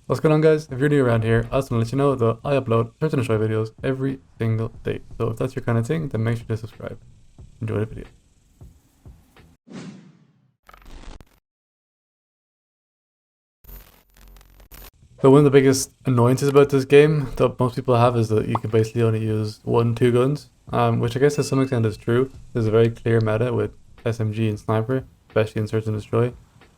What's going on, guys? If you're new around here, I just want to let you know that I upload search and destroy videos every single day. So if that's your kind of thing, then make sure to subscribe. Enjoy the video. So one of the biggest annoyances about this game that most people have is that you can basically only use 1-2 guns, which I guess to some extent is true. There's a very clear meta with SMG and sniper, especially in search and destroy.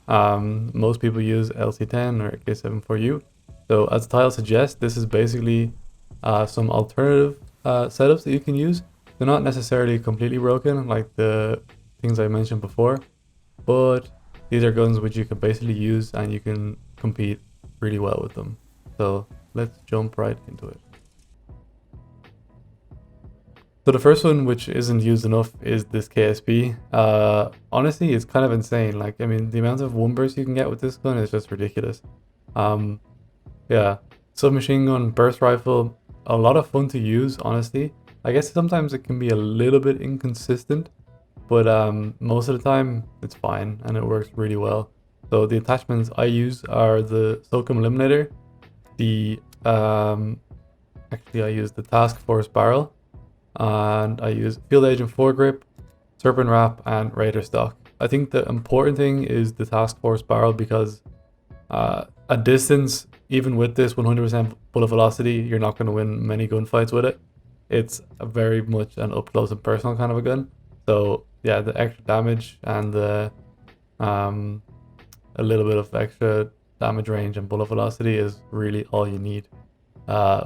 Most people use LC10 or AK-74U. So as the title suggests, this is basically some alternative setups that you can use. They're not necessarily completely broken like the things I mentioned before, but these are guns which you can basically use and you can compete really well with them. So let's jump right into it. So the first one, which isn't used enough, is this KSP. Honestly, it's kind of insane. Like, I mean, the amount of one burst you can get with this gun is just ridiculous. Yeah, submachine gun, burst rifle, a lot of fun to use, honestly. I guess sometimes it can be a little bit inconsistent, but most of the time it's fine and it works really well. So the attachments I use are the Soakum Eliminator, actually I use the Task Force Barrel, and I use Field Agent Foregrip, Serpent Wrap, and Raider Stock. I think the important thing is the Task Force Barrel because at distance, even with this 100% bullet velocity, you're not going to win many gunfights with it. It's a very much an up close and personal kind of a gun. So yeah, the extra damage and the a little bit of extra damage range and bullet velocity is really all you need.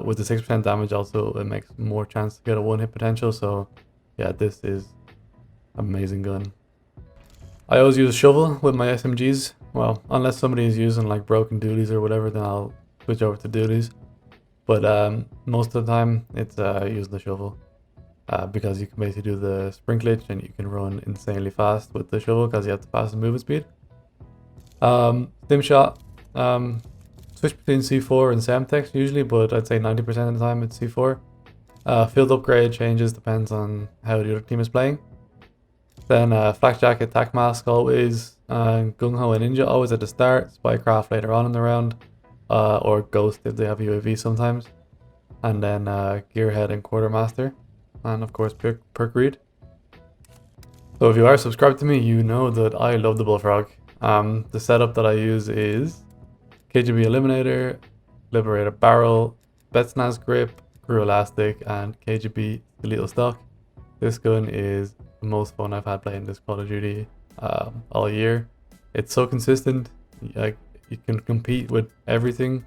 With the 6% damage also, it makes more chance to get a one-hit potential. So yeah, this is amazing gun. I always use a shovel with my SMGs. Well, unless somebody is using like broken dualies or whatever, then I'll switch over to dualies. But most of the time, it's using the shovel. Because you can basically do the sprint glitch and you can run insanely fast with the shovel because you have the fastest movement speed. Stim shot, switch between C4 and Semtex usually, but I'd say 90% of the time it's C4. Field upgrade changes, depends on how the other team is playing. Then flak jacket, tac mask always, gung ho and ninja always at the start, spycraft later on in the round, or ghost if they have UAV sometimes. And then gearhead and quartermaster, and of course perk read. So if you are subscribed to me, you know that I love the bullfrog. The setup that I use is KGB Eliminator, Liberator Barrel, Betsnaz Grip, Crew Elastic, and KGB Lethal Stock. This gun is the most fun I've had playing this Call of Duty all year. It's so consistent, like you can compete with everything,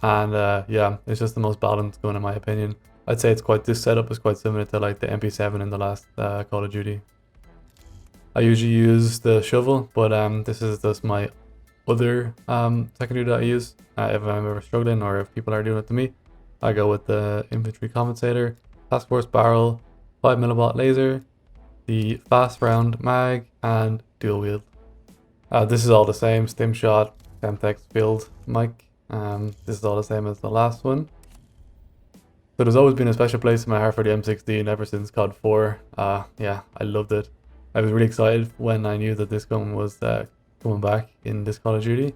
and yeah, it's just the most balanced gun in my opinion. I'd say this setup is quite similar to like the MP7 in the last Call of Duty. I usually use the shovel, but this is just my other secondary that I use. If I'm ever struggling or if people are doing it to me, I go with the infantry compensator, task force barrel, 5mm laser, the fast round mag, and dual wield. This is all the same, stim shot, Semtex field mic. This is all the same as the last one. So there's always been a special place in my heart for the M16 ever since COD 4. Yeah, I loved it. I was really excited when I knew that this gun was coming back in this Call of Duty,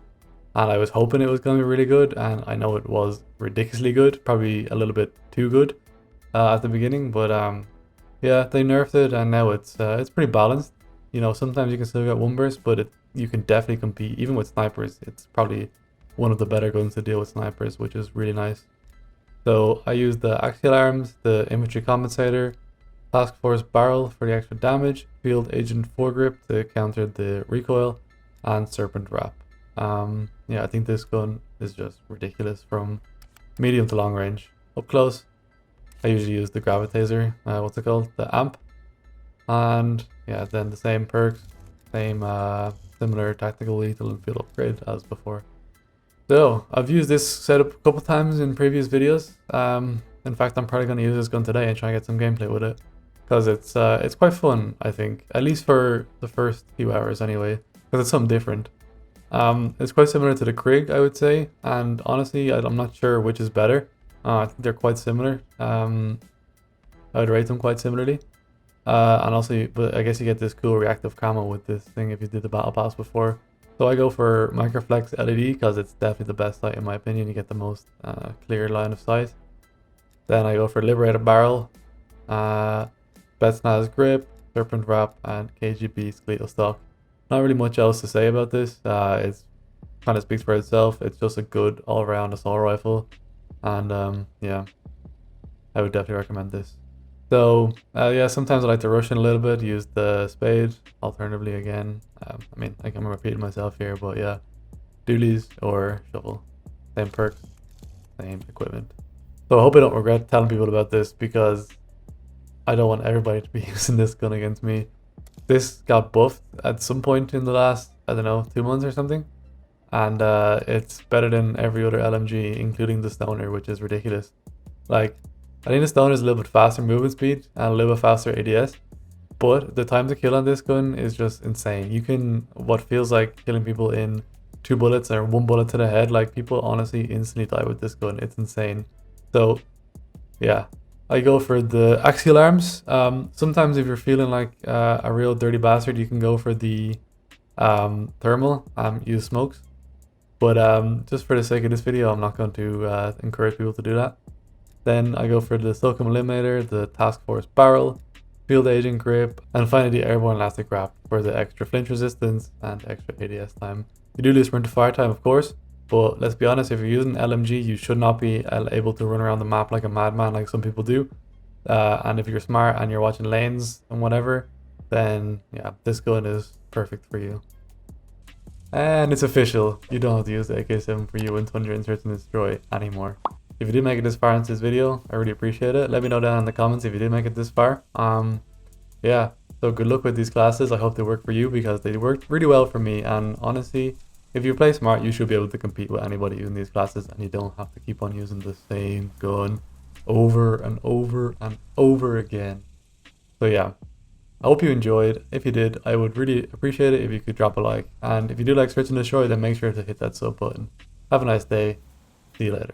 and I was hoping it was going to be really good, and I know it was ridiculously good, probably a little bit too good at the beginning, but yeah, they nerfed it and now it's pretty balanced. You know, sometimes you can still get one burst, but you can definitely compete even with snipers. It's probably one of the better guns to deal with snipers, which is really nice. So I use the axial arms, the infantry compensator, task force barrel for the extra damage, field agent foregrip to counter the recoil, and serpent wrap. Yeah, I think this gun is just ridiculous from medium to long range. Up close, I usually use the gravitaser, what's it called, the amp, and yeah, then the same perks, same similar tactical lethal and field upgrade as before. So I've used this setup a couple times in previous videos. In fact, I'm probably going to use this gun today and try and get some gameplay with it, because it's quite fun, I think, at least for the first few hours anyway, because it's something different. It's quite similar to the Krig, I would say, and honestly, I'm not sure which is better. I think they're quite similar. I would rate them quite similarly. And also, but I guess you get this cool reactive camo with this thing if you did the battle pass before. So I go for Microflex LED because it's definitely the best sight in my opinion. You get the most clear line of sight. Then I go for Liberator Barrel, Betsnaz Grip, Serpent Wrap, and KGB Skeletal Stock. Not really much else to say about this. It's kind of speaks for itself. It's just a good all-around assault rifle, and yeah, I would definitely recommend this. So yeah, sometimes I like to rush in a little bit, use the spade. Alternatively, again, I mean, like I'm repeating myself here, but yeah, dualies or shovel, same perks, same equipment. So I hope I don't regret telling people about this because I don't want everybody to be using this gun against me. This got buffed at some point in the last, I don't know, 2 months or something. And it's better than every other LMG, including the Stoner, which is ridiculous. Like, I think the Stoner is a little bit faster movement speed and a little bit faster ADS. But the time to kill on this gun is just insane. You can, what feels like killing people in 2 bullets or 1 bullet to the head. Like, people honestly instantly die with this gun. It's insane. So, yeah. I go for the axial arms. Sometimes if you're feeling like a real dirty bastard, you can go for the thermal, use smokes. But just for the sake of this video, I'm not going to encourage people to do that. Then I go for the Silcum Eliminator, the Task Force Barrel, Field Agent Grip, and finally the Airborne Elastic Wrap for the extra flinch resistance and extra ADS time. You do lose sprint to fire time, of course, but let's be honest, if you're using LMG, you should not be able to run around the map like a madman like some people do. And if you're smart and you're watching lanes and whatever, then yeah, this gun is perfect for you. And it's official, you don't have to use the AK-7 for you in Tundra and Search and Destroy anymore. If you did make it this far into this video, I really appreciate it. Let me know down in the comments if you did make it this far. Yeah, so good luck with these classes. I hope they work for you because they worked really well for me. And honestly, if you play smart, you should be able to compete with anybody in these classes and you don't have to keep on using the same gun over and over and over again. So yeah, I hope you enjoyed. If you did, I would really appreciate it if you could drop a like. And if you do like Search and Destroy, then make sure to hit that sub button. Have a nice day. See you later.